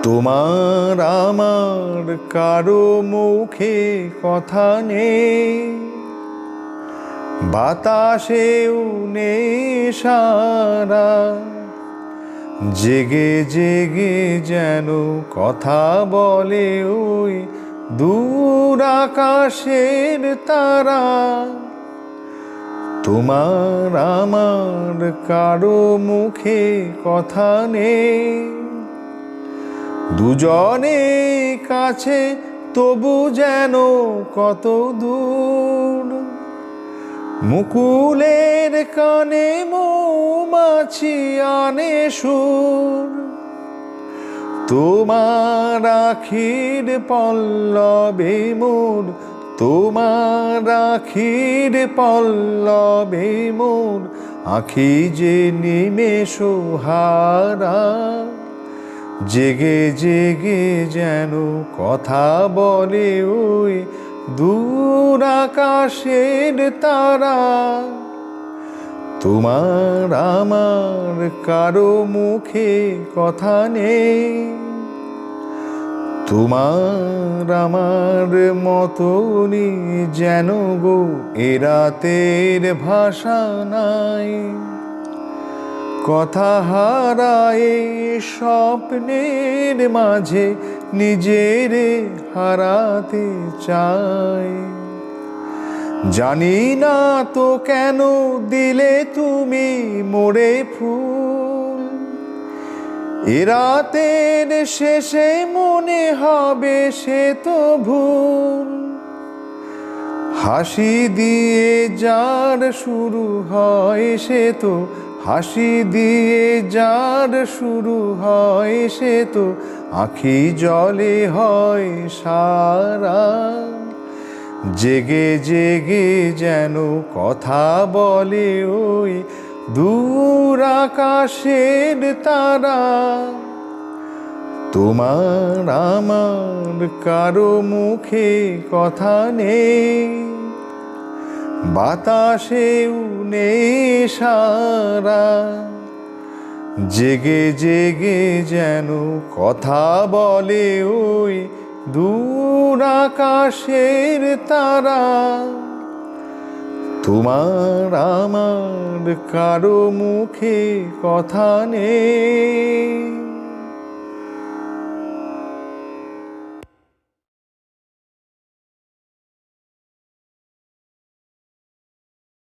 তোমার আমার কারো মুখে কথা নেই, বাতাসেও নেই সারা। জেগে জেগে যেন কথা বলে ওই দূর আকাশের তারা। তোমার আমার কারো মুখে কথা নেই, দুজনে কাছে তবু যেন কত দূর। মুকুলের কানে মৌমাছি আনে সুর, তোমার আখির পল্লবে মোর, তোমার আখির পল্লবে মোর আখি যে নিমেষ হারা। জেগে জেগে যেন কথা বলে ওই দূর আকাশের তারা। তোমার আমার কারো মুখে কথা নেই, তোমার আমার মতনই যেন গো এ রাতের ভাষা নাই। কথা হারায় স্বপ্নের মাঝে নিজের হারাতে চাই। জানি না তো কেন দিলে তুমি মোরে ফুল, এ রাতের শেষে মনে হবে সে তো ভুল। হাসি দিয়ে যার শুরু হয় সে তো, হাসি দিয়ে যার শুরু হয় সে তো আখি জলে হয় সারা। জেগে জেগে যেন কথা বলে ওই দূর আকাশের তারা। তোমার আমার কারো মুখে কথা নেই, বাতাসেও নেই সারা। জেগে জেগে যেন কথা বলে ওই দূর আকাশের তারা। তোমার আমার কারো মুখে কথা নেই।